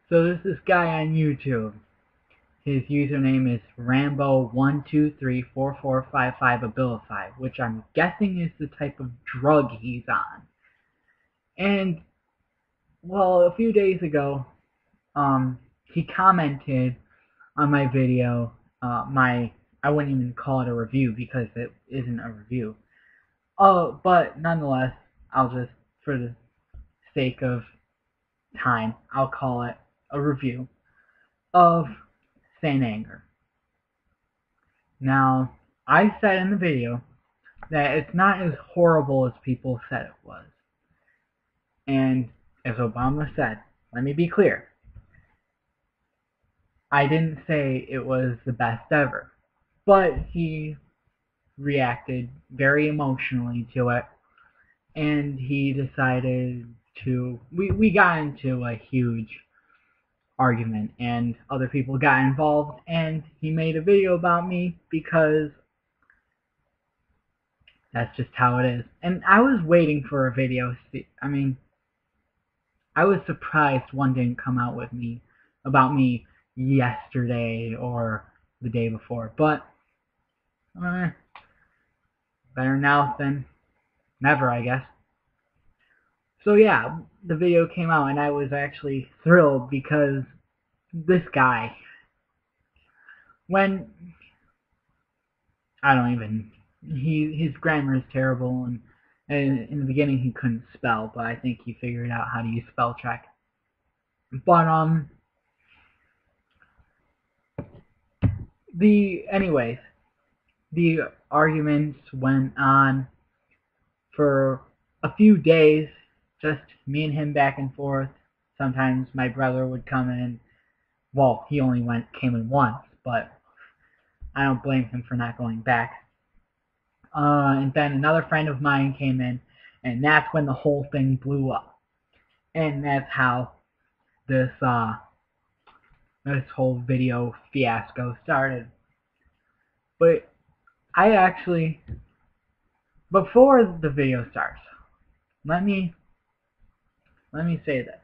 So there's this guy on YouTube. His username is Rambo1234455ableify, which I'm guessing is the type of drug he's on. And well, a few days ago, he commented on my video. I wouldn't even call it a review because it isn't a review. But nonetheless, I'll just, for the sake of time, I'll call it a review of Saint Anger. Now, I said in the video that it's not as horrible as people said it was. And as Obama said, let me be clear, I didn't say it was the best ever, but he reacted very emotionally to it, and he decided to, we got into a huge argument, and other people got involved, and he made a video about me because that's just how it is. And I was waiting for a video. I mean, I was surprised one didn't come out with me about me yesterday or the day before, but better now than never, I guess. So yeah, the video came out and I was actually thrilled because this guy, when I don't even, his grammar is terrible, and in the beginning he couldn't spell, but I think he figured out how to use spell check. But anyways, the arguments went on for a few days, just me and him back and forth. Sometimes my brother would come in. Well, he only came in once, but I don't blame him for not going back. And then another friend of mine came in, and that's when the whole thing blew up. And that's how this whole video fiasco started. But I actually, before the video starts, let me say this.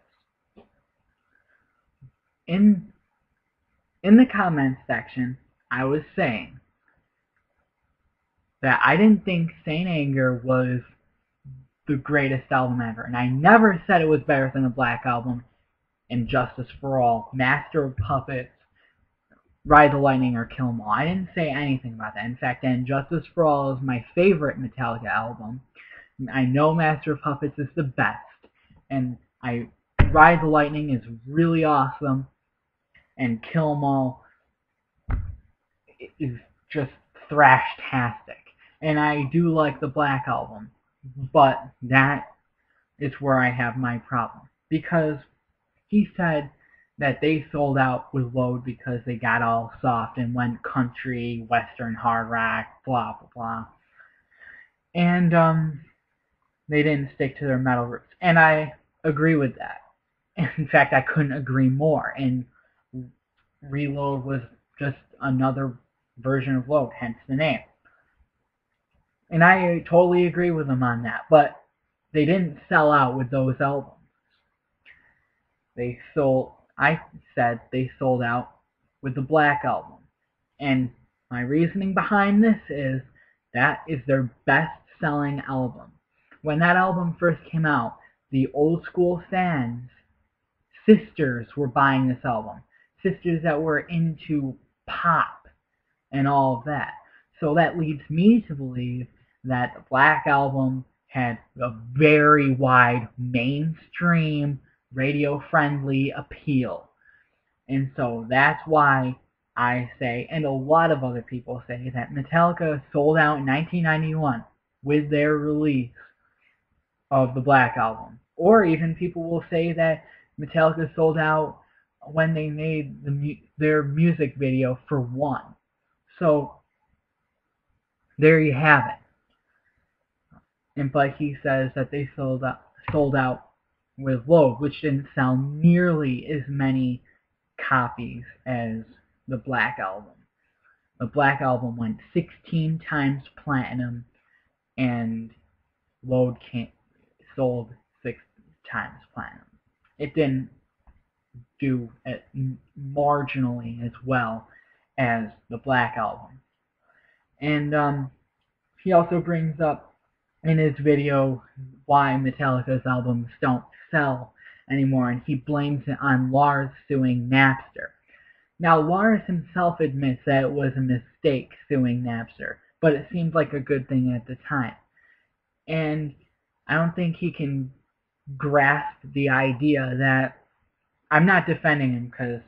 In the comments section, I was saying that I didn't think Saint Anger was the greatest album ever, and I never said it was better than the Black Album, and Justice for All, Master of Puppets, Ride the Lightning, or Kill 'Em All. I didn't say anything about that. In fact, and Justice for All is my favorite Metallica album. I know Master of Puppets is the best, and Ride the Lightning is really awesome, and Kill 'Em All is just thrash-tastic. And I do like the Black Album, but that is where I have my problem. Because he said that they sold out with Load because they got all soft and went country, western, hard rock, blah, blah, blah. And they didn't stick to their metal roots. And I agree with that. In fact, I couldn't agree more. And Reload was just another version of Load, hence the name. And I totally agree with them on that. But they didn't sell out with those albums. I said they sold out with the Black Album. And my reasoning behind this is that is their best-selling album. When that album first came out, the old school fans, sisters, were buying this album. Sisters that were into pop and all of that. So that leads me to believe that the Black Album had a very wide mainstream, radio-friendly appeal. And so that's why I say, and a lot of other people say, that Metallica sold out in 1991 with their release of the Black Album. Or even people will say that Metallica sold out when they made their music video for One. So there you have it. But he says that they sold out with Load, which didn't sell nearly as many copies as the Black Album. The Black Album went 16 times platinum, and Load sold 6 times platinum. It didn't do it marginally as well as the Black Album. And he also brings up in his video why Metallica's albums don't sell anymore, and he blames it on Lars suing Napster. Now, Lars himself admits that it was a mistake suing Napster, but it seemed like a good thing at the time. And I don't think he can grasp the idea that I'm not defending him because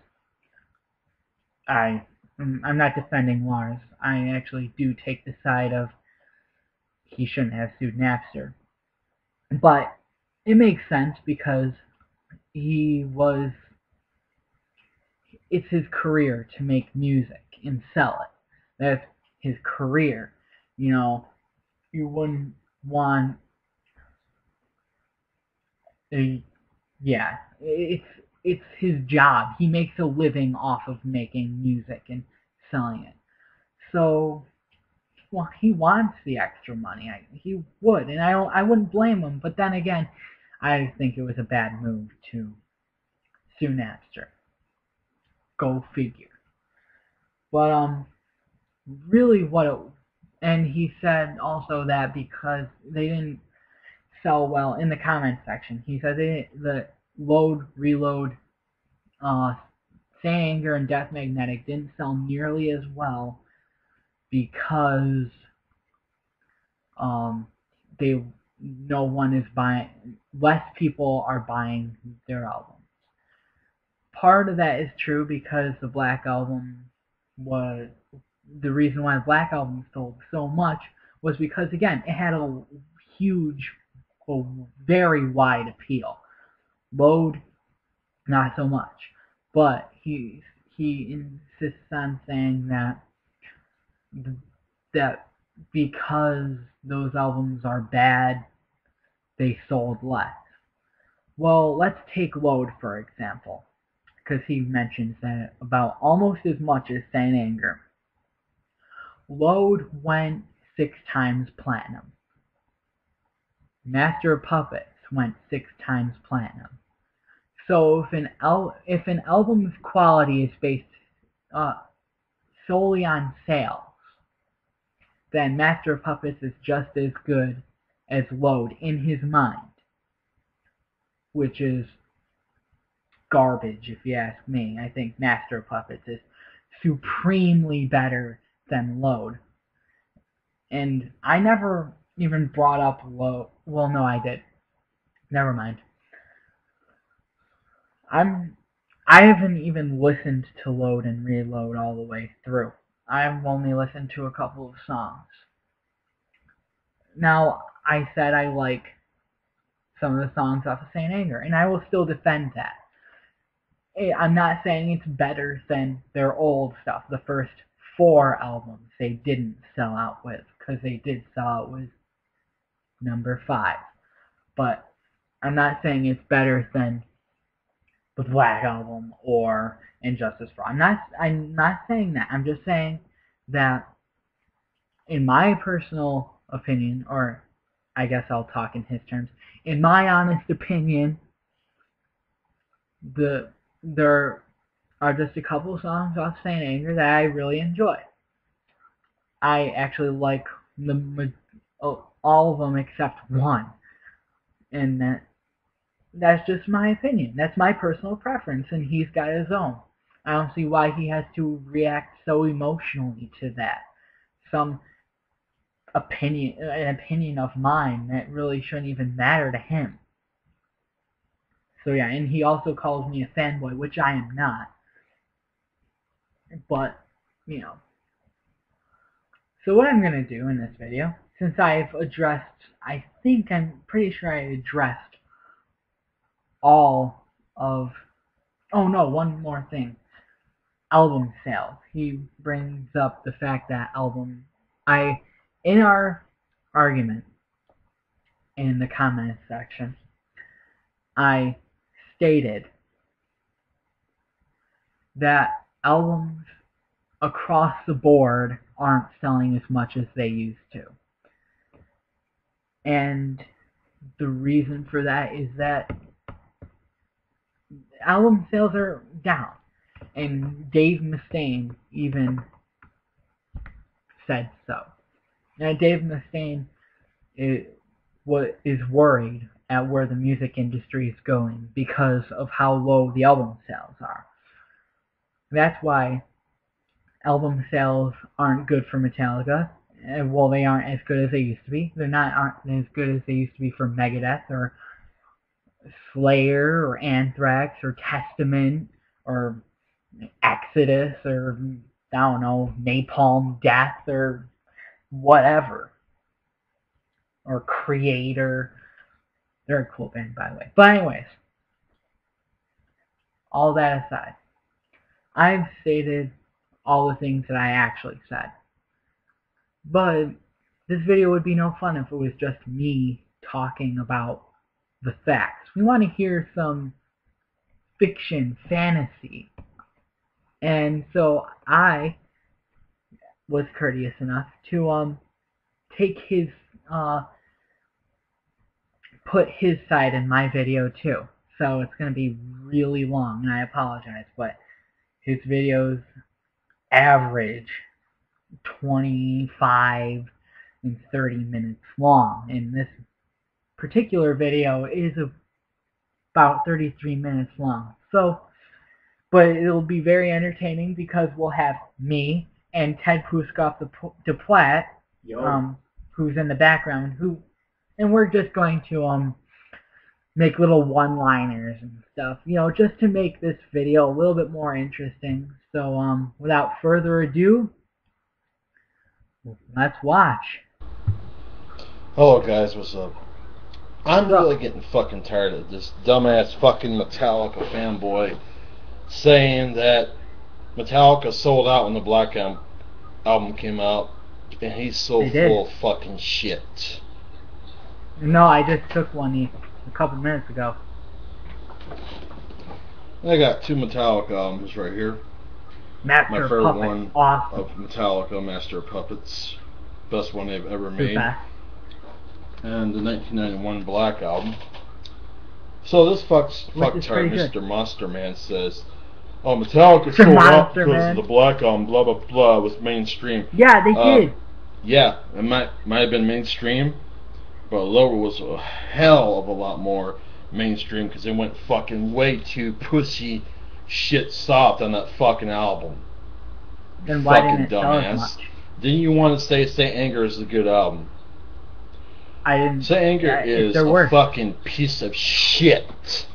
I'm not defending Lars. I actually do take the side of he shouldn't have sued Napster. But it makes sense because it's his career to make music and sell it. That's his career. You know, you wouldn't want a, yeah, it's his job. He makes a living off of making music and selling it. So, well, he wants the extra money. He would, and I wouldn't blame him. But then again, I think it was a bad move to sue Napster. Go figure. But really, and he said also that because they didn't sell well in the comment section, he said the Load, Reload, Saint Anger, and Death Magnetic didn't sell nearly as well because they no one is buying, less people are buying their albums. Part of that is true because the Black Album was the reason why the Black Album sold so much was because again it had a huge, a very wide appeal. Load, not so much, but he insists on saying that because those albums are bad, they sold less. Well, let's take Load for example, because he mentions that about almost as much as Saint Anger. Load went 6 times platinum. Master of Puppets went 6 times platinum. So if an album's quality is based solely on sales, then Master of Puppets is just as good as Load in his mind, which is garbage if you ask me. I think Master of Puppets is supremely better than Load. And I never even brought up Load. Well, no, I did. Never mind. I haven't even listened to Load and Reload all the way through. I've only listened to a couple of songs. Now, I said I like some of the songs off of Saint Anger, and I will still defend that. I'm not saying it's better than their old stuff. The first 4 albums they didn't sell out with, because they did sell out with number 5. But I'm not saying it's better than the Black Album or Injustice for All. I'm not saying that. I'm just saying that in my personal opinion, or I guess I'll talk in his terms, in my honest opinion, there are just a couple of songs off Saint Anger that I really enjoy. I actually like all of them except one, and that's just my opinion. That's my personal preference, and he's got his own. I don't see why he has to react so emotionally to that. An opinion of mine that really shouldn't even matter to him. So yeah, and he also calls me a fanboy, which I am not. But, you know. So what I'm going to do in this video, since I'm pretty sure I addressed all of, oh no, one more thing. Album sales. He brings up the fact that in our argument in the comments section, I stated that albums across the board aren't selling as much as they used to. And the reason for that is that album sales are down. And Dave Mustaine even said so. Now, Dave Mustaine is worried at where the music industry is going because of how low the album sales are. That's why album sales aren't good for Metallica. Well, they aren't as good as they used to be. Aren't as good as they used to be for Megadeth or Slayer or Anthrax or Testament or Exodus or, I don't know, Napalm Death or whatever. Or Creator. They're a cool band, by the way. But anyways, all that aside, I've stated all the things that I actually said. But this video would be no fun if it was just me talking about the facts. We want to hear some fiction, fantasy. And so I was courteous enough to take his put his side in my video too. So it's going to be really long, and I apologize, but his videos average 25 and 30 minutes long, and this particular video is about 33 minutes long. So, but it'll be very entertaining because we'll have me and Ted Puskoff the Platt, who's in the background, and we're just going to make little one-liners and stuff, just to make this video a little bit more interesting. So, without further ado, let's watch. Hello guys, what's up? I'm really getting fucking tired of this dumbass fucking Metallica fanboy saying that Metallica sold out when the Black album came out, and he's so full of fucking shit. No, I just took one a couple minutes ago. I got 2 Metallica albums right here. Master My favorite Puppet. one Awesome. of Metallica, Master of Puppets. Best one they've ever made. And the 1991 Black album. So this fucktard Mr. Monster Man says, oh, Metallica sold out because of the Black album, blah blah blah, was mainstream. Yeah, they did. Yeah, it might have been mainstream, but Lower was a hell of a lot more mainstream because they went fucking way too pussy shit soft on that fucking album. Then why didn't it sell as much? Didn't you want to say Saint Anger is a good album? I didn't. Saint Anger is a fucking piece of shit.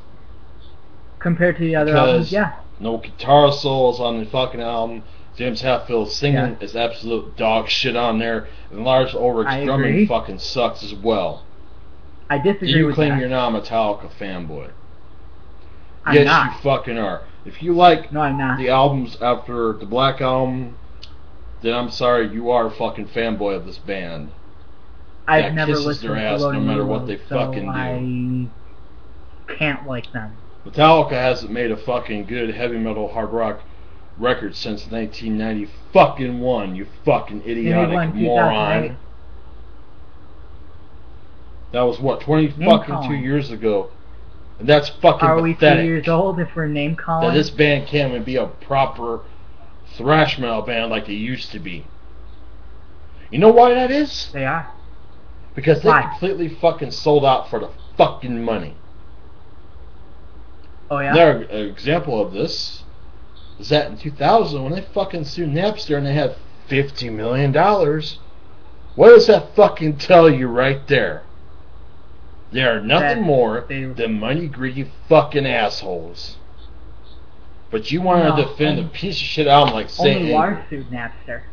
Compared to the other albums, yeah. No guitar solos on the fucking album. James Hetfield's singing is absolute dog shit on there. And Lars Ulrich's drumming fucking sucks as well. I disagree with that. You claim you're not a Metallica fanboy. I'm not. Yes, you fucking are. If you like I'm not. the albums after the Black album, then I'm sorry, you are a fucking fanboy of this band. I've never listened to their ass no matter what they fucking do. I can't like them. Metallica hasn't made a fucking good heavy metal hard rock record since 1990 fucking one, you fucking idiotic moron. That was what, 20 fucking 2 years ago. And that's fucking pathetic. Are we 2 years old if we're name calling? That this band can't even be a proper thrash metal band like they used to be. You know why that is? They are. Because they completely fucking sold out for the fucking money. Oh yeah? Another example of this is that in 2000 when they fucking sued Napster and they had $50 million, what does that fucking tell you right there? They are nothing more than money-greedy fucking assholes. But you want to defend a piece of shit album like Saint Anger. Only Lars sued Napster.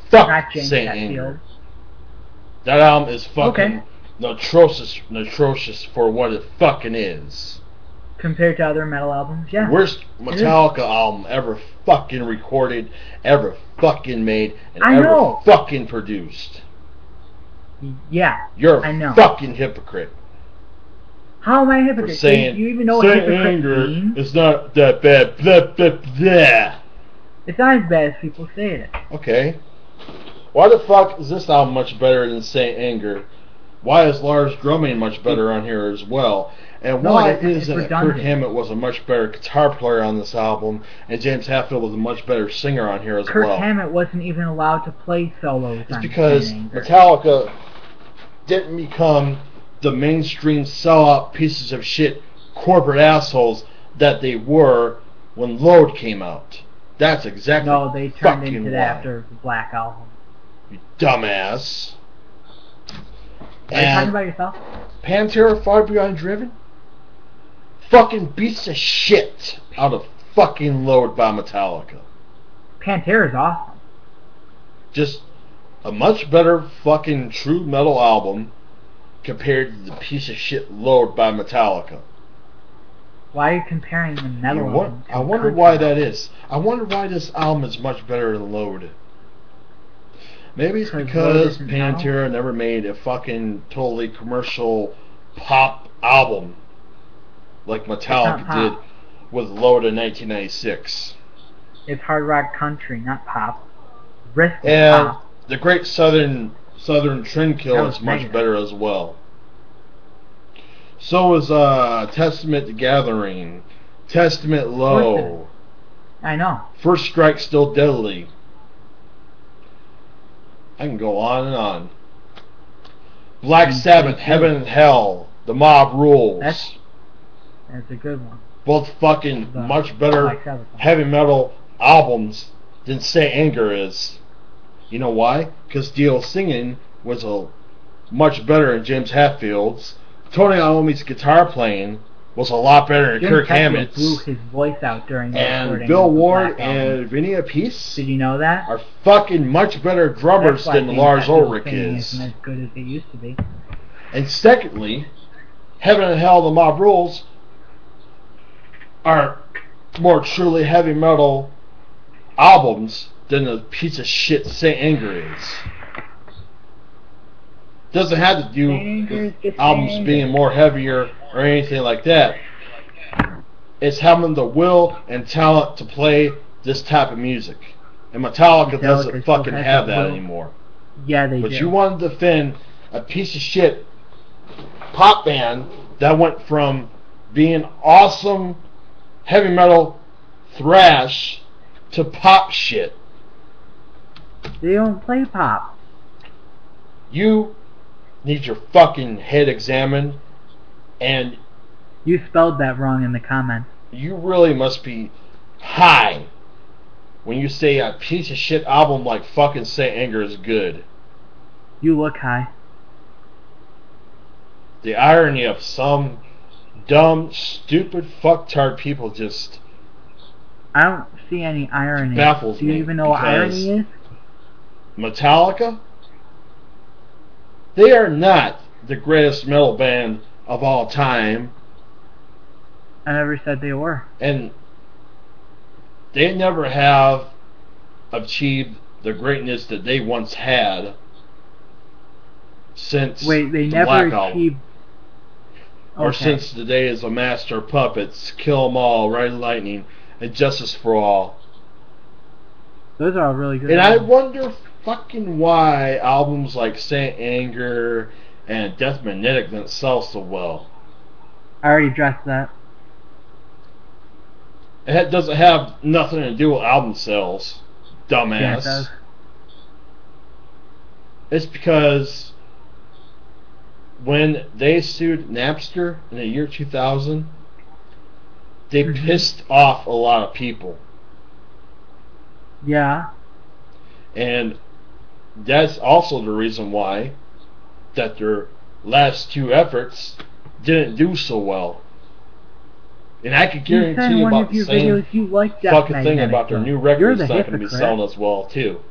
Fuck Saint Anger. That album is fucking atrocious for what it fucking is. Compared to other metal albums, yeah. Worst Metallica album ever fucking recorded, ever fucking made, and ever fucking produced. Yeah, you're a fucking hypocrite. How am I a hypocrite? For saying, do you even know what hypocrite means? It's not that bad. Blah, blah, blah. It's not as bad as people say it. Okay. Why the fuck is this album much better than Saint Anger? Why is Lars drumming much better on here as well? And No, why it isn't. is it that Kirk Hammett was a much better guitar player on this album, and James Hetfield was a much better singer on here as well? Kirk Hammett wasn't even allowed to play solos. It's because Metallica didn't become the mainstream sellout pieces of shit corporate assholes that they were when Load came out. That's exactly No, they turned into why. that after the Black Album. You dumbass. Are you talking about yourself? Pantera, Far Beyond Driven? Fucking beats the shit out of fucking Load by Metallica. Pantera's awesome. Just a much better fucking true metal album compared to the piece of shit Load by Metallica. Why are you comparing the metal album to I wonder why that is. I wonder why this album is much better than Load. Maybe it's because Pantera never made a fucking totally commercial pop album like Metallica did with Load in 1996. It's hard rock country, not pop. Risk and pop. The Great Southern Trendkill is much better as well. So is Testament to Gathering, Testament Low. I know. First Strike Still Deadly. I can go on and on. Black Sabbath, Heaven and Hell, The Mob Rules. That's a good one. Both fucking much better heavy metal albums than Say Anger is. You know why? Because Dio Singing was a much better than James Hetfield's. Tony Iommi's guitar playing was a lot better than Kirk Hammett's. Blew his voice out during the recording. And Bill Ward and Vinny Appice. Did you know that? Are fucking much better drummers than Lars Ulrich is. Isn't as good as it used to be. And secondly, Heaven and Hell, The Mob Rules are more truly heavy metal albums than the piece of shit Say Anger is. Doesn't have to do with albums being more heavier or anything like that. It's having the will and talent to play this type of music. And Metallica doesn't fucking have that anymore. Yeah, they do. But you want to defend a piece of shit pop band that went from being awesome heavy metal thrash to pop shit. They don't play pop. You need your fucking head examined, and you spelled that wrong in the comments. You really must be high when you say a piece of shit album like fucking Say Anger is good. You look high. The irony of some dumb, stupid, fucktard people just... I don't see any irony. Baffles me. Do you even know what irony is? Metallica? They are not the greatest metal band of all time. I never said they were. And they never have achieved the greatness that they once had since Wait, they the never Black achieved... Album. Or since the days of Master of Puppets, Kill 'Em All, Ride Lightning, and Justice for All. Those are all really good. And I wonder fucking why albums like Saint Anger and Death Magnetic didn't sell so well. I already addressed that. It doesn't have nothing to do with album sales, dumbass. Yeah, it does. It's because when they sued Napster in the year 2000, they pissed off a lot of people. Yeah. And that's also the reason why that their last two efforts didn't do so well. And I could guarantee you about the same fucking thing about their new records not going to be selling as well too.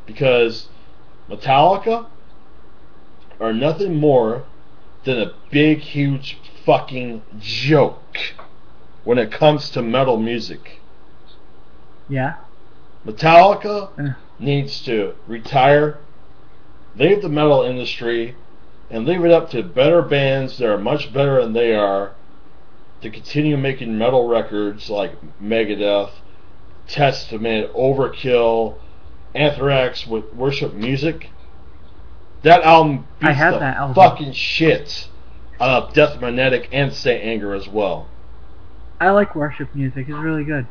Because Metallica are nothing more than a big, huge fucking joke when it comes to metal music. Yeah. Metallica needs to retire, leave the metal industry, and leave it up to better bands that are much better than they are to continue making metal records like Megadeth, Testament, Overkill, Anthrax with Worship Music. That album beats the fucking shit Death Magnetic and Saint Anger as well. I like worship music. It's really good.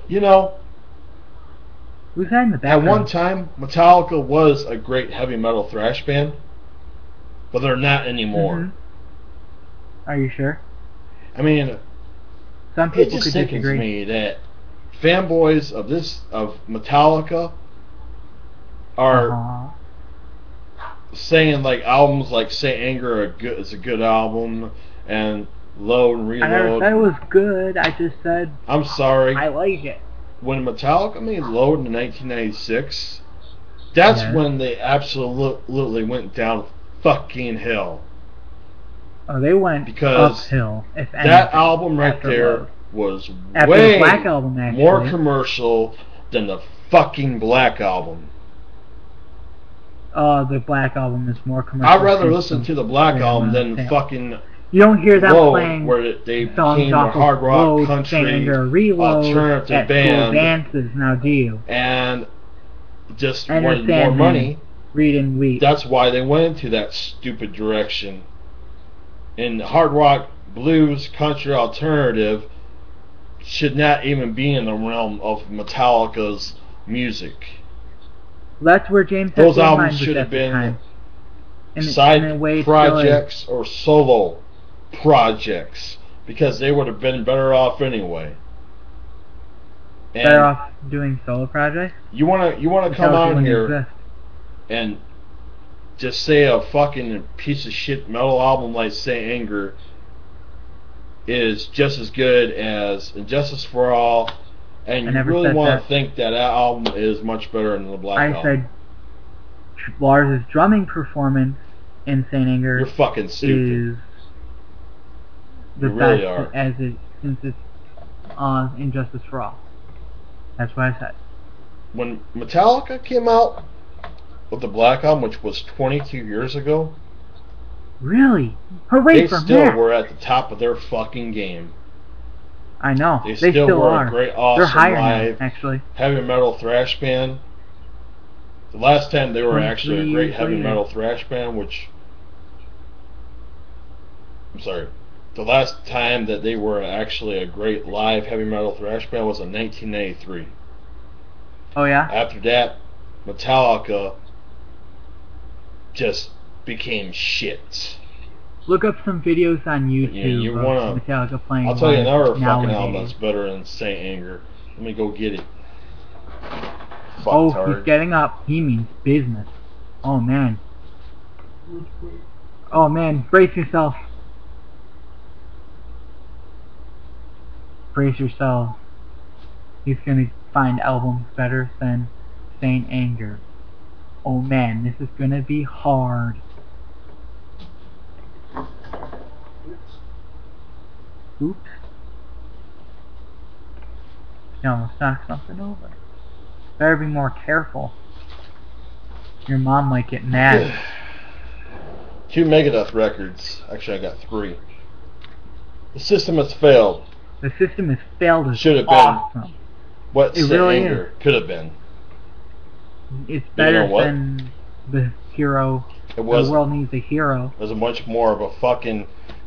You know, Who's that in the at background? one time, Metallica was a great heavy metal thrash band, but they're not anymore. Mm-hmm. Are you sure? I mean, Some people it just could sickens disagree. me that fanboys of Metallica are saying like albums like Saint Anger is a good album, and Load and Reload. I never said it was good. I just said I'm sorry. I like it. When Metallica made Load in 1996, that's when they absolutely went down fucking hill. Oh, they went uphill. If anything, that album right there Load. was After way the Black Album, actually. more commercial than the fucking Black Album. The Black Album is more commercial. I'd rather listen to the Black Album than fucking You don't hear them Load, playing where they songs became off a hard rock, Load, country, Anger, Reload, alternative at band, school dances. Now, do you? And just wanted more Sandman, money. Read and Weep. That's why they went into that stupid direction. And hard rock, blues, country, alternative should not even be in the realm of Metallica's music. That's where James those albums should have been side projects or solo projects, because they would have been better off anyway. And better off doing solo projects? You wanna come on here and just say a fucking piece of shit metal album like Saint Anger is just as good as Injustice for All, and you really want to think that album is much better than the Black Album. I said Lars' drumming performance in Saint Anger You're fucking stupid. is the you best really are. as it since it's on Injustice for All. That's what I said. When Metallica came out with the Black Album, which was 22 years ago, really? Hooray for They still that. were at the top of their fucking game. I know. They still were are. a great, They're awesome higher live now, actually. heavy metal thrash band. The last time they were actually a great heavy later. metal thrash band, which... I'm sorry. The last time that they were actually a great live heavy metal thrash band was in 1993. Oh, yeah? After that, Metallica just became shit. Look up some videos on YouTube you of wanna, Metallica playing. I'll tell you another fucking nowadays. album that's better than Saint Anger. Let me go get it. Oh, he's getting up. He means business. Oh, man. Oh, man. Brace yourself. Brace yourself. He's gonna find albums better than Saint Anger. Oh, man. This is gonna be hard. Oops. You almost knocked something over. Better be more careful. Your mom might get mad. 2 Megadeth records. Actually, I got 3. The system has failed. The system has failed. Is Should have awesome. been what Saint Anger could have been. It's better than the hero. The world needs a hero. It was a much more of a fucking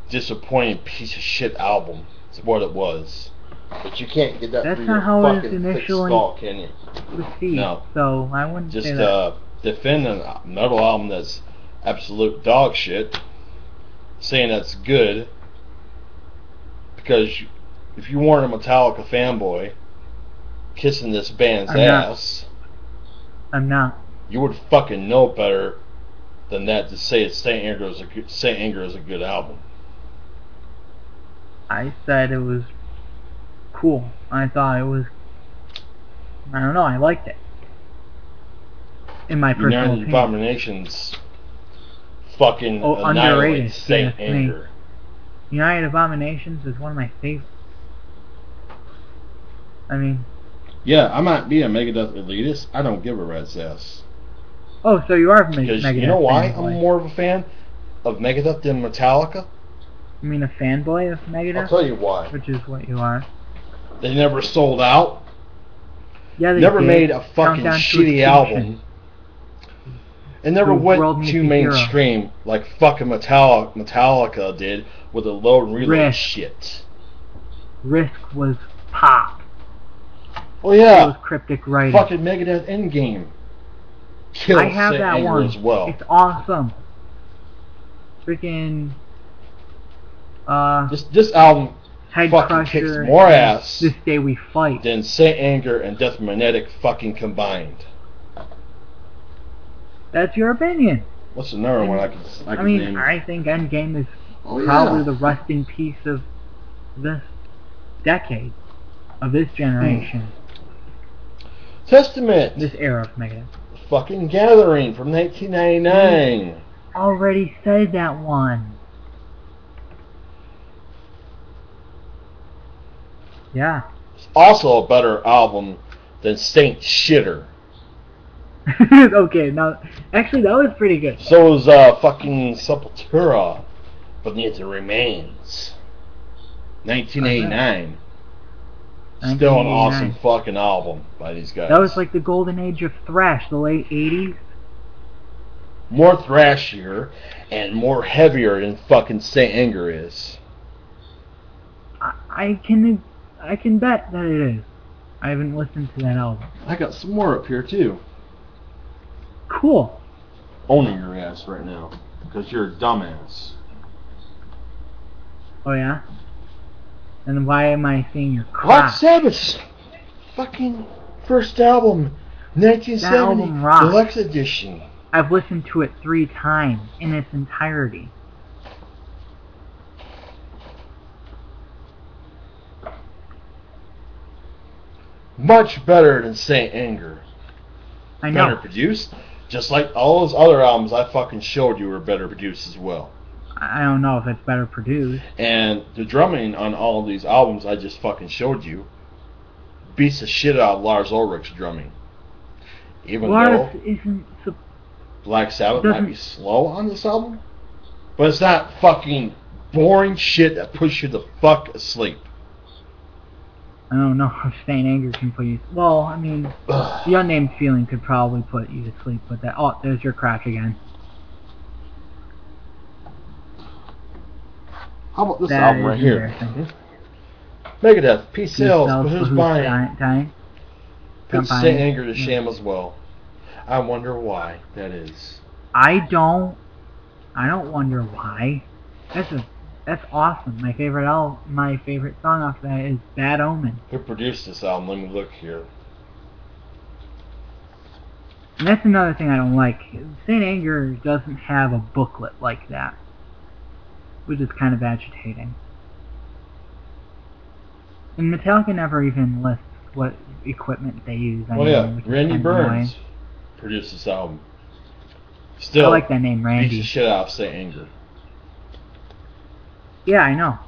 disappointing piece of shit album. That's what it was. But you can't get that through your fucking thick skull, can you? Received, no. So I wouldn't just say that. defend a metal album that's absolute dog shit, saying that's good, because if you weren't a Metallica fanboy kissing this band's ass, I'm not. You would fucking know better than that to say Saint Anger is a good album. I said it was cool. I thought it was. I don't know. I liked it. In my personal United opinion. Abominations fucking underrated. Saint Anger. United Abominations is one of my favorites. I mean. Yeah, I might be a Megadeth elitist. I don't give a rat's ass. Oh, so you are a Megadeth Because you know why fanboy. I'm more of a fan of Megadeth than Metallica? You mean a fanboy of Megadeth? I'll tell you why. Which is what you are. They never sold out. Yeah, they never did. made a fucking shitty album. It never The went world needs too a hero. mainstream like fucking Metallica did with the load and reload Risk. shit. Risk was pop. Oh yeah. It was cryptic writing. Fucking Megadeth Endgame. Kills I have Saint that Anger one. as well. It's awesome. Freaking This album Head fucking Crusher kicks more and ass This Day We Fight than Saint Anger and Death Magnetic fucking combined. That's your opinion. What's another one I can name? I think Endgame is Oh, probably yeah. the resting piece of this decade, of this generation, Testament. this era of Megadeth. Fucking Gathering from 1999. Already said that one. Yeah. It's also a better album than Saint Shitter. Okay, now, actually, that was pretty good. So is fucking Sepultura, Beneath the Remains. 1989. Still an awesome fucking album by these guys. That was like the golden age of thrash, the late 80s. More thrashier and more heavier than fucking Saint Anger is. I can bet that it is. I haven't listened to that album. I got some more up here too. Cool. Owning your ass right now because you're a dumbass. Oh yeah? And why am I seeing your crotch? Black Sabbath's fucking first album, 1970 That album rocks. Deluxe Edition. I've listened to it 3 times in its entirety. Much better than Saint Anger. I know. Better produced, just like all those other albums I fucking showed you were better produced as well. I don't know if it's better produced. And the drumming on all of these albums I just fucking showed you beats the shit out of Lars Ulrich's drumming. Even Lars though isn't... Black Sabbath might be slow on this album, but it's not fucking boring shit that puts you the fuck asleep. I don't know if Saint Anger can put you... Well, I mean, The Unnamed Feeling could probably put you to sleep, but that... Oh, there's your crotch again. How about this album right here? Megadeth, Peace Sells, but who's buying? Dying? Puts Saint Anger to shame as well. I wonder why that is. I don't wonder why. That's awesome. My favorite song off that is Bad Omen. Who produced this album? Let me look here. And that's another thing I don't like. Saint Anger doesn't have a booklet like that, which is kind of agitating. And Metallica never even lists what equipment they use. Oh yeah, Randy Burns produced this album. Still, I like that name, Randy. Beats the shit out of Saint Anger. Yeah, I know.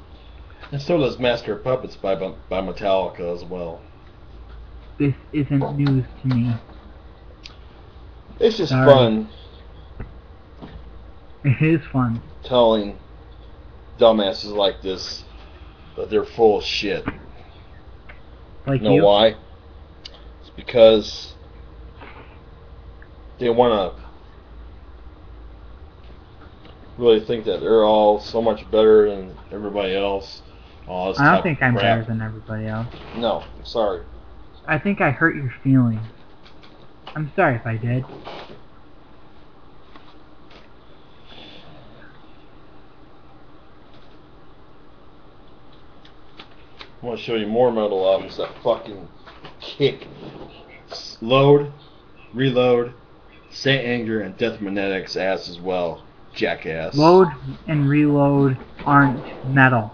And so does Master of Puppets by Metallica as well. This isn't news to me. It's just fun. It is fun. Telling dumbasses like this that they're full of shit. Like you know why? It's because they want to really think that they're all so much better than everybody else. All this I don't think I'm crap. better than everybody else. No, I'm sorry. I think I hurt your feelings. I'm sorry if I did. I want to show you more metal albums that fucking kick. Load, Reload, Saint Anger, and Death Magnetic's ass as well. Jackass. Load and Reload aren't metal.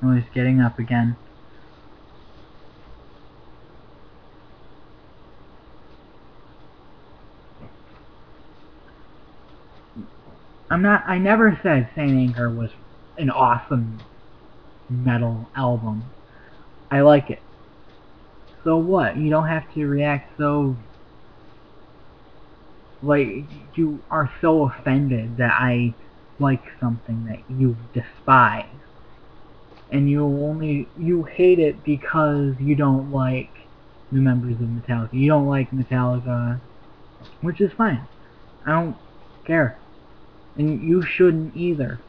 Oh, he's getting up again. I never said Saint Anger was an awesome metal album. I like it. So what? You don't have to react so... Like, you are so offended that I like something that you despise. And you hate it because you don't like the members of Metallica. You don't like Metallica, which is fine. I don't care. And you shouldn't either.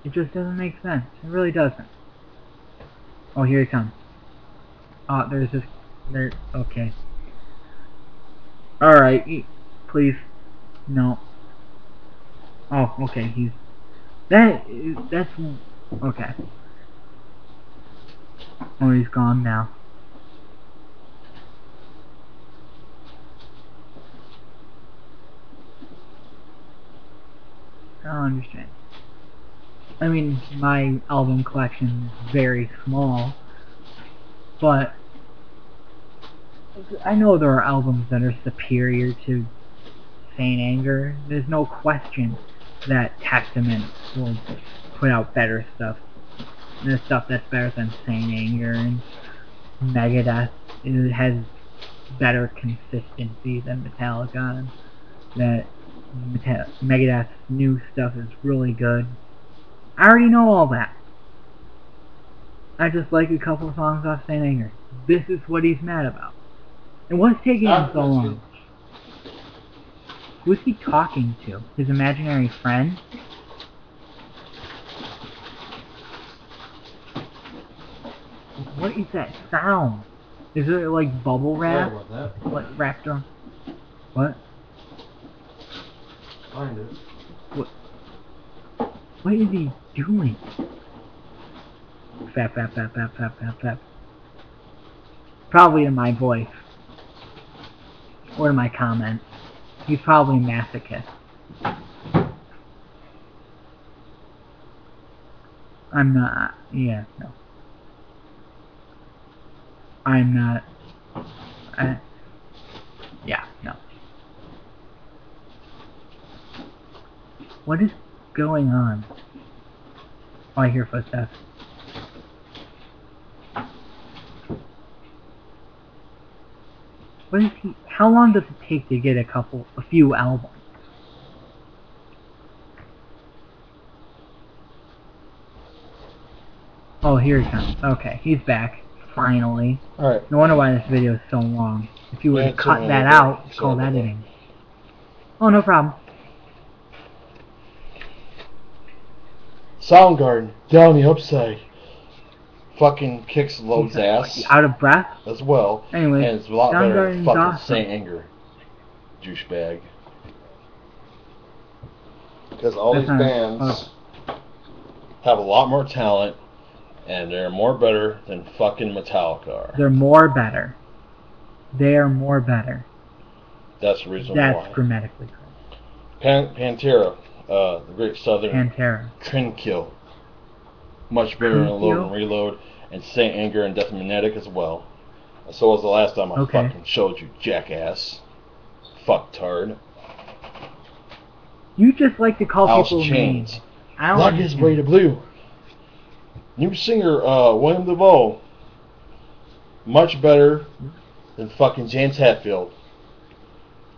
It just doesn't make sense. It really doesn't. Oh, here he comes. Oh, there's this... There... Okay. Alright, please. No. Oh, okay, he's... That's... Okay. Oh, he's gone now. I don't understand. I mean, my album collection is very small, but I know there are albums that are superior to Saint Anger. There's no question that Testament will put out better stuff. There's stuff that's better than Saint Anger, and Megadeth has better consistency than Metallica, and that Megadeth's new stuff is really good. I already know all that. I just like a couple songs off Saint Anger. This is what he's mad about. And what's taking him so long? Who's he talking to? His imaginary friend? What is that sound? Is it like bubble wrap? Like wrapped on? What? Find it. What is he doing? Fap, fap, fap, fap, fap, fap, fap. Probably in my voice. Or in my comments. He's probably a masochist. I'm not. Yeah, no. I'm not. Yeah, no. What is going on? Oh, I hear footsteps. What is he? How long does it take to get a few albums? Oh, here he comes. Okay, he's back. Finally. Alright. No wonder why this video is so long. If you would have cut that out, it's called editing. Oh, no problem. Soundgarden, down the upside. Fucking kicks loads ass. Out of breath? As well. Anyway, and it's a lot better than fucking awesome. Saint Anger. Douchebag. Because all these bands have a lot more talent, and they're more better than fucking Metallica. They're more better. They are more better. That's the reason why. That's grammatically correct. Pantera, the Great Southern Trendkill. Much better than Load and Reload, and Saint Anger and Death Magnetic as well. So was the last time I fucking showed you, jackass. Fucktard. You just like to call people Chains. names. I don't Black is way to blue. New singer, William DeVoe. Much better than fucking James Hetfield.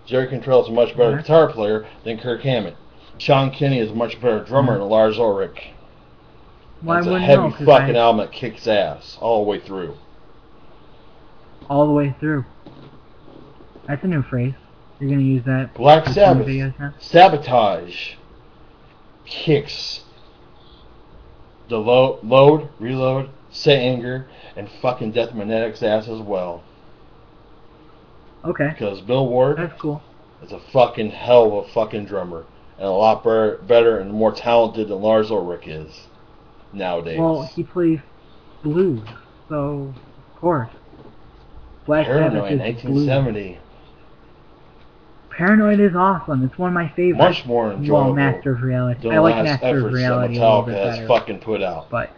Jerry Cantrell is a much better guitar player than Kirk Hammett. Sean Kinney is a much better drummer than Lars Ulrich. It's a heavy fucking album that kicks ass all the way through. All the way through. That's a new phrase. You're gonna use that. Black Sabbath. Sabotage. Kicks. The Load, Reload, Saint Anger, and fucking Death Magnetic's ass as well. Okay. Because Bill Ward. That's cool. Is a fucking hell of a fucking drummer. And a lot better and more talented than Lars Ulrich is. Nowadays. Well, he plays blues, so of course. Black Paranoid, Sabbath is 1970. Blues. Paranoid is awesome. It's one of my favorites. Much more enjoyable. Well, Master of Reality. I like Master of Reality a little bit better. Has fucking put out. But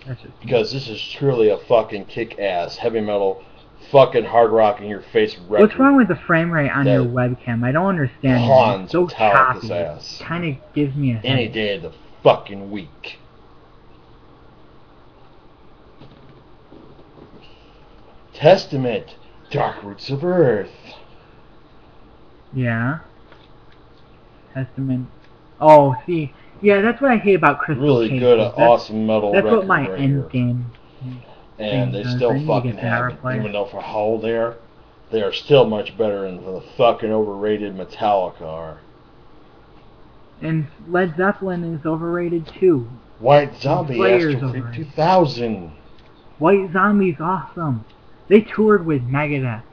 that's just because this is truly a fucking kick-ass heavy metal, fucking hard rock in your face record. What's wrong with the frame rate on your webcam? I don't understand. It's so choppy. Ass. It kind of gives me a headache. Any day of the fucking week. Testament, Dark Roots of Earth. Yeah. Testament. Oh, see. Yeah, that's what I hate about Crystal Really Chases. good, awesome metal record. That's what my right end here. game And they still fucking have it. Even though for how old they are, they are still much better than the fucking overrated Metallica are. And Led Zeppelin is overrated too. White Zombie, Slayer's Astro Freak overrated. 2000. White Zombie's awesome. They toured with Megadeth.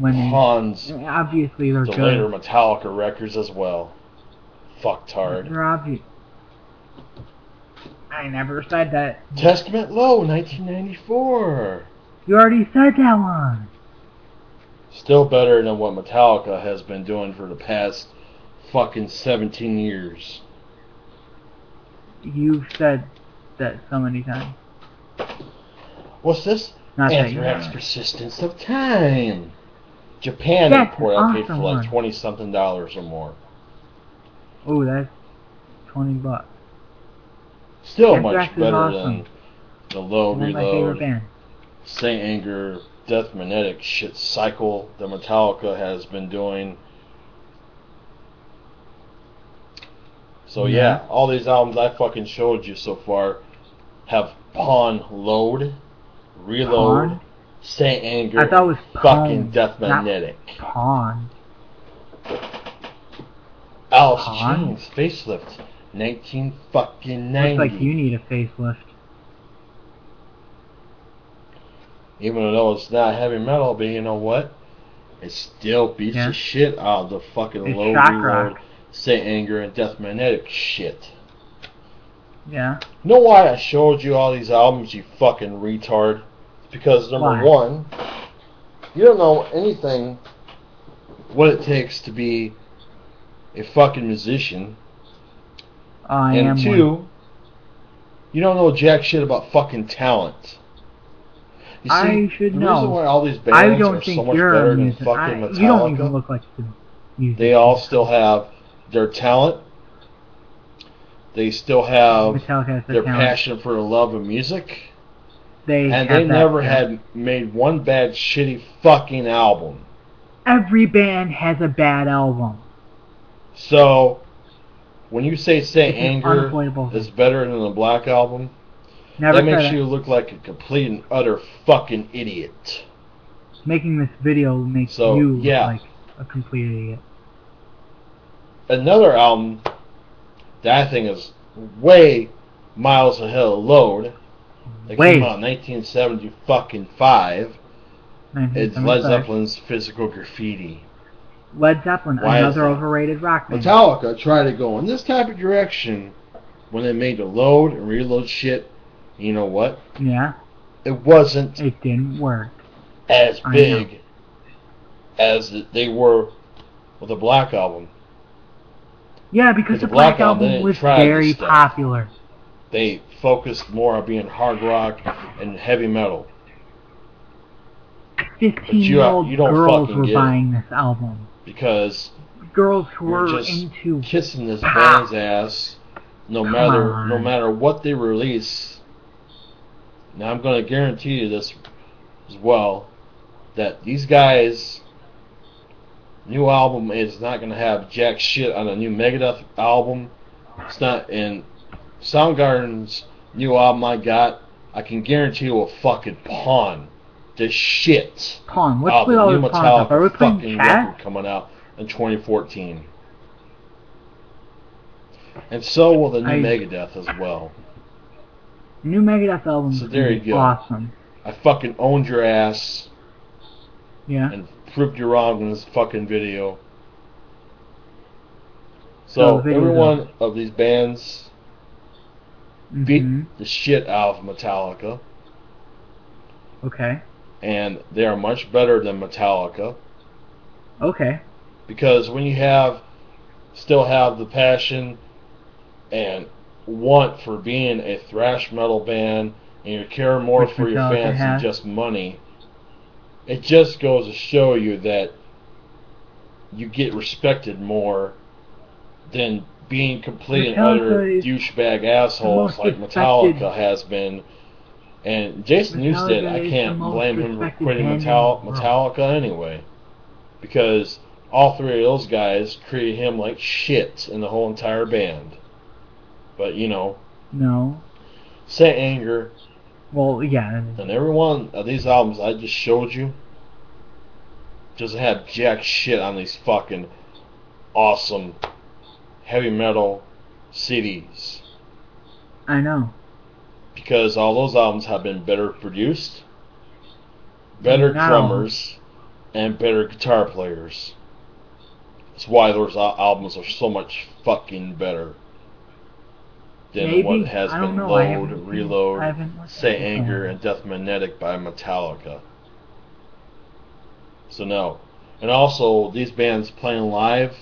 Hans, Obviously they're the good. later Metallica records as well. Fucktard. They're obvious. I never said that. Testament Low, 1994. You already said that one. Still better than what Metallica has been doing for the past fucking 17 years. You've said that so many times. What's this? Not that Anthrax you Persistence of Time. Japan That's import an I paid for awesome like one. 20 something dollars or more. Oh, that's $20. Still Anthrax much is better awesome. than the Low One of my favorite Reload, bands. Saint Anger, Death Magnetic shit cycle that Metallica has been doing. So yeah, all these albums I fucking showed you so far have Pawn Load, Reload, Pawn? Saint Anger, I thought it was fucking Pawn, Death not Magnetic. Pawn. Alice Pawn? Chains Facelift, 1990. Looks like you need a facelift. Even though it's not heavy metal, but you know what? It still beats the shit out of the fucking It's Low shock Reload, rock. Saint Anger, and Death Magnetic shit. Yeah. You know why I showed you all these albums, you fucking retard? It's because number one, you don't know anything what it takes to be a fucking musician. And two, you don't know jack shit about fucking talent. You see, should the know. reason why all these I bands don't are think so much you're better a than musician. fucking You don't even Metallica, look like the musician. they all still have their talent. They still have Metallica has their talent. passion for the love of music. They never had made one bad shitty fucking album. Every band has a bad album. So, when you say Saint It's an Anger unavoidable is better than the Black Album, Never that makes said it. you look like a complete and utter fucking idiot. Making this video makes So, you look yeah. like a complete idiot. Another album that I think is way miles ahead of Load, that came out in 1975, it's Led Zeppelin's Physical Graffiti. Led Zeppelin, Why is another that? overrated rock band. Metallica tried to go in this type of direction when they made the Load and Reload shit. You know what? Yeah. It wasn't It didn't work. as big as they were with the Black Album. Yeah, because the Black Black Album was very popular. They focused more on being hard rock and heavy metal. 15-year-old girls were buying this album. Because girls who were just into kissing this pop. band's ass no matter what they release. Now I'm going to guarantee you this as well, that these guys' new album is not going to have jack shit on a new Megadeth album. It's not. And Soundgarden's new album I can guarantee you will fucking pawn the shit Pawn. out What's of the new with all the Metallica pawns? fucking record coming out in 2014. And so will the new Megadeth as well. New Megadeth album So there you go. Awesome. I fucking owned your ass. Yeah. And proved you wrong in this fucking video. So every one of these bands beat the shit out of Metallica. Okay. And they are much better than Metallica. Okay. Because when you still have the passion and want for being a thrash metal band, and you care more for your fans than just money, it just goes to show you that you get respected more than being complete and utter douchebag assholes like Metallica has been. And Jason Newsted, I can't blame him for quitting Metallica anyway, because all three of those guys treated him like shit in the whole entire band. But you know, no. Saint Anger. Well, yeah. And every one of these albums I just showed you doesn't have jack shit on these fucking awesome heavy metal CDs. I know. Because all those albums have been better produced, better drummers, and better guitar players. That's why those albums are so much fucking better than what has been Load, Reload, Say Anger, and Death Magnetic by Metallica. So no. And also, these bands playing live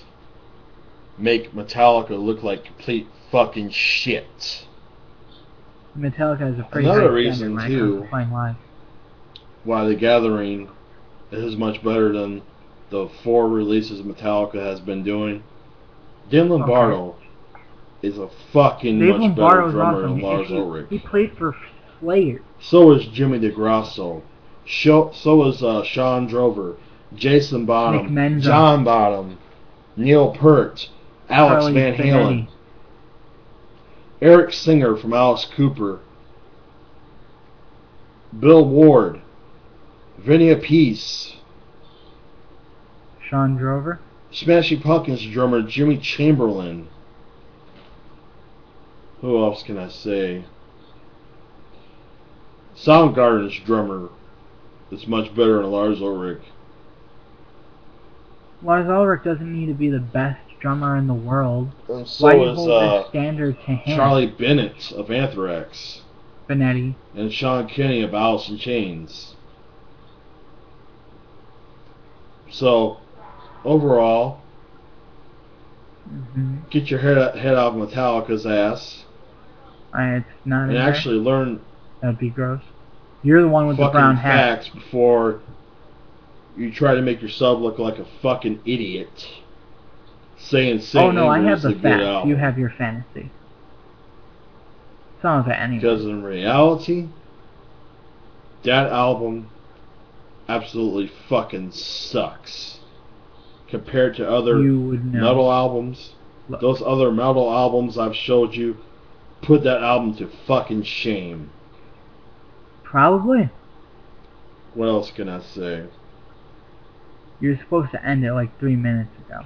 make Metallica look like complete fucking shit. Metallica is a pretty Another high reason, too, playing live. why The Gathering is much better than the 4 releases Metallica has been doing. Dave Lombardo is a fucking much better drummer than Lars Ulrich. He played for Slayer. So is Jimmy DeGrasso. So is Sean Drover, Jason Bonham, John Bonham, Neil Peart, Alex Van Halen, Eric Singer from Alice Cooper, Bill Ward, Vinny Appice, Sean Drover, Smashing Pumpkins drummer Jimmy Chamberlain. Who else can I say? Soundgarden's drummer is much better than Lars Ulrich. Lars Ulrich doesn't need to be the best drummer in the world. And so Why hold that standard to him? Charlie Bennett of Anthrax. Benetti. And Sean Kinney of Alice in Chains. So, overall, get your head out of Metallica's ass. It's not. And actually learn. That'd be gross. You're the one with the brown hat. Facts before you try to make yourself look like a fucking idiot. Saying Oh no, I have the facts. You have your fantasy. Some of it anyway. Because in reality, that album absolutely fucking sucks. Compared to other metal albums. Look. Those other metal albums I've showed you, put that album to fucking shame. Probably. What else can I say? You're supposed to end it like 3 minutes ago.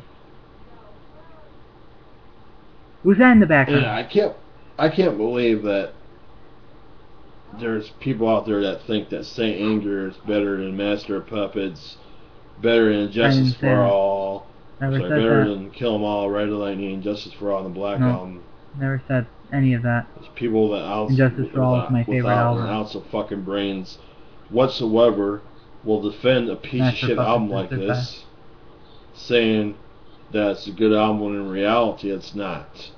Who's that in the background? I can't believe that there's people out there that think that Saint Anger is better than Master of Puppets, better than Justice for All, better than Kill 'Em All, Ride the Lightning, Justice for All, and the Black Album. Never said any of that. There's people that Justice for All is my favorite album. Without an ounce of fucking brains whatsoever will defend a piece of shit album like this, saying that it's a good album when in reality it's not.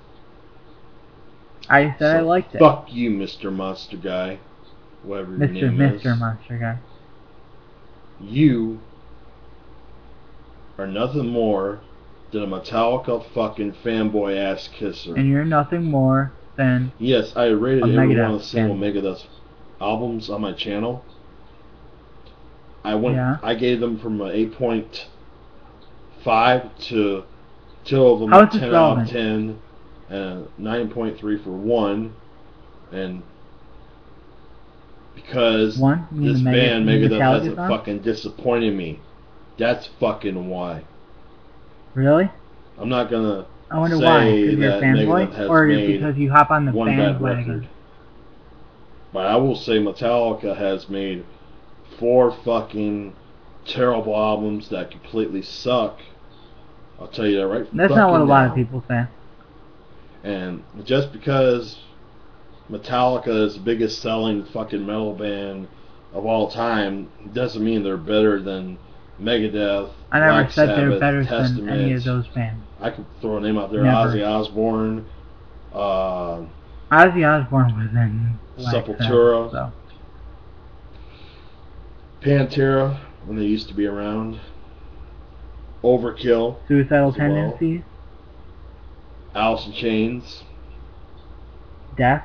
I said I liked it. Fuck you, Mr. Monster Guy. Whatever your name is. Mr. Monster Guy. You are nothing more than a Metallica fucking fanboy ass kisser. And you're nothing more than... Yes, I rated every one of the single Megadeth albums on my channel. I gave them from an 8.5 to 2 of them 10 out of 10. And 9.3 for 1, and because this band Megadeth hasn't fucking disappointed me, that's fucking why. Really? I'm not gonna I wonder why. Because you're a fanboy, or because you hop on the bandwagon. But I will say Metallica has made 4 fucking terrible albums that completely suck. I'll tell you that right. That's not what a lot of people say. And just because Metallica is the biggest selling fucking metal band of all time doesn't mean they're better than Megadeth, I never Black said Sabbath, they're better Testament. than any of those bands. I could throw a name out there. Never. Ozzy Osbourne. Ozzy Osbourne was in Black Sepultura. Sabbath, so. Pantera, when they used to be around. Overkill. Suicidal Tendencies. Alice in Chains. Death.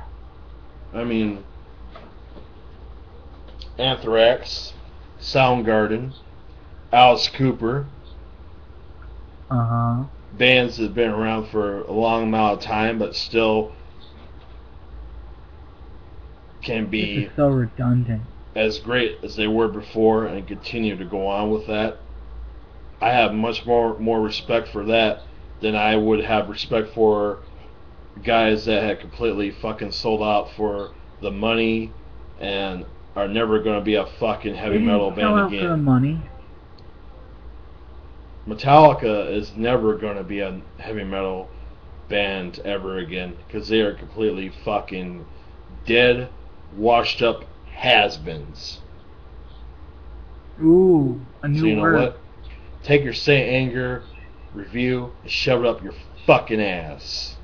I mean, Anthrax, Soundgarden, Alice Cooper. Bands that have been around for a long amount of time, but still can be so redundant. As great as they were before and continue to go on with that. I have much more respect for that than I would have respect for guys that had completely fucking sold out for the money and are never going to be a fucking They heavy didn't metal sell band out for the again. money. Metallica is never going to be a heavy metal band ever again because they are completely fucking dead, washed up has-beens. Ooh, a So new you know word. what? Take your Saint Anger review and shove it up your fucking ass.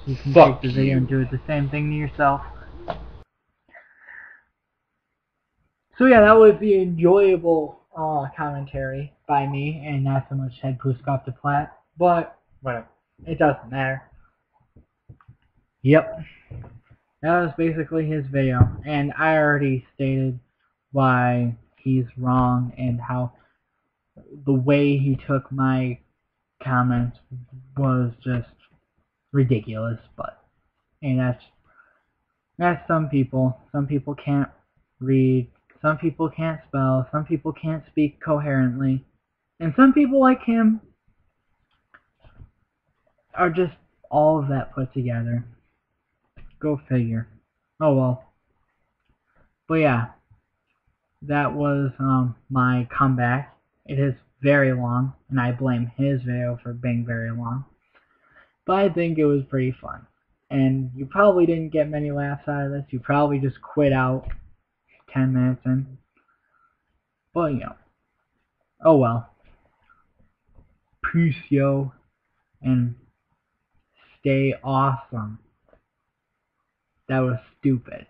You can take Fuck the video and you. do it the same thing to yourself. So yeah, that was the enjoyable commentary by me, and not so much Head Puskov to Platt, but whatever. It doesn't matter. Yep, that was basically his video, and I already stated why he's wrong and how the way he took my comments was just ridiculous. But and that's some people. Some people can't read. Some people can't spell. Some people can't speak coherently. And some people like him are just all of that put together. Go figure. Oh well. But yeah, that was my comeback. It is very long, and I blame his video for being very long. But I think it was pretty fun. And you probably didn't get many laughs out of this. You probably just quit out 10 minutes in. But you know. Oh well. Peace, yo. And stay awesome. That was stupid.